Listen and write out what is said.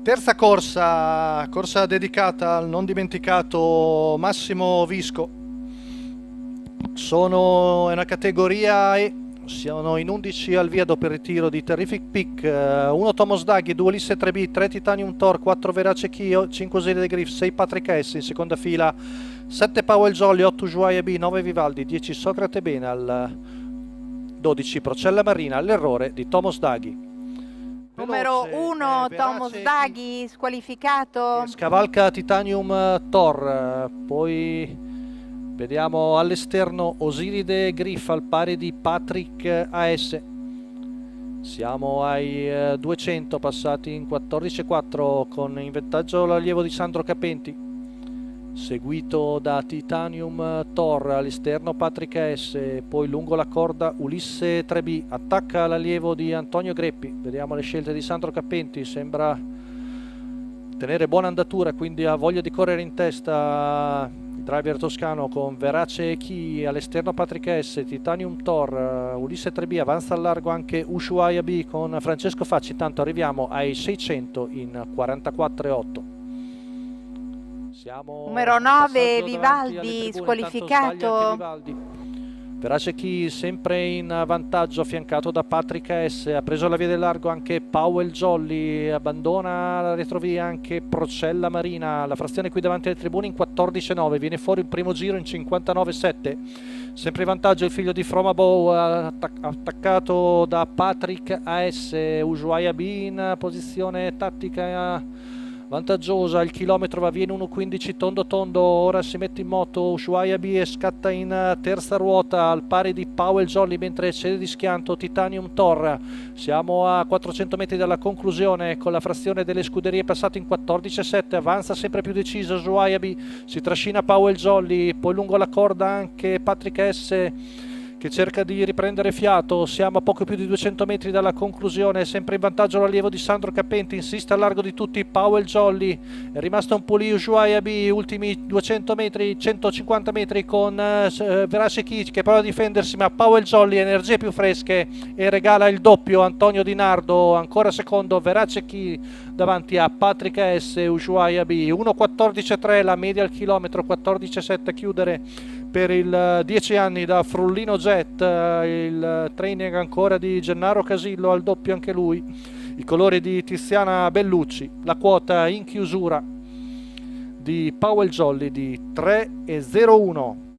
Terza corsa dedicata al non dimenticato Massimo Visco. Sono in una categoria E, siamo in 11 al via dopo il ritiro di Terrific Peak, 1 Thomas Daghi, 2 Ulisse 3B, 3 Titanium Thor, 4 Verace Chio, 5 Osiris de Griff, 6 Patrick S, in seconda fila 7 Powell Jolly, 8 Ushuaia B, 9 Vivaldi, 10 Socrate Benal, 12 Procella Marina, l'errore di Thomas Daghi. Numero 1 Thomas Daghi squalificato. Scavalca Titanium Thor, poi vediamo all'esterno Osiride Griff al pari di Patrick AS. Siamo ai 200 passati in 14,4 con in vantaggio l'allievo di Sandro Capenti, seguito da Titanium Thor, all'esterno Patrick AS, poi lungo la corda Ulisse 3B, attacca l'allievo di Antonio Greppi. Vediamo le scelte di Sandro Capenti, sembra tenere buona andatura, quindi ha voglia di correre in testa il driver toscano con Verace Chi, all'esterno Patrick S, Titanium Thor, Ulisse 3B, avanza al largo anche Ushuaia B con Francesco Facci. Intanto arriviamo ai 600 in 44,8. Numero 9 Vivaldi squalificato. Verace Chi sempre in vantaggio, affiancato da Patrick S, ha preso la via del largo anche Powell Jolly, abbandona la retrovia anche Procella Marina. La frazione qui davanti alle tribune in 14,9, viene fuori il primo giro in 59,7. Sempre in vantaggio il figlio di Fromabo, attaccato da Patrick AS. Ushuaia B in posizione tattica vantaggiosa, il chilometro va via in 1,15 tondo tondo. Ora si mette in moto Ushuaia B e scatta in terza ruota al pari di Powell Jolly, mentre cede di schianto Titanium Thor. Siamo a 400 metri dalla conclusione, con la frazione delle scuderie passata in 14,7. Avanza sempre più deciso Ushuaia B, si trascina Powell Jolly, poi lungo la corda anche Patrick S che cerca di riprendere fiato. Siamo a poco più di 200 metri dalla conclusione, sempre in vantaggio l'allievo di Sandro Capenti, insiste a largo di tutti Powell Jolly, è rimasto un po' lì Ushuaia B, ultimi 200 metri, 150 metri con Verace Chi che prova a difendersi, ma Powell Jolly energie più fresche e regala il doppio. Antonio Di Nardo ancora secondo, Verace Chi davanti a Patrick S, Ushuaia B, 1,14,3 la media al chilometro, 14,7 a chiudere per il 10 anni da Frullino Jet, il training ancora di Gennaro Casillo al doppio anche lui, i colori di Tiziana Bellucci, la quota in chiusura di Powell Jolly di 3,01.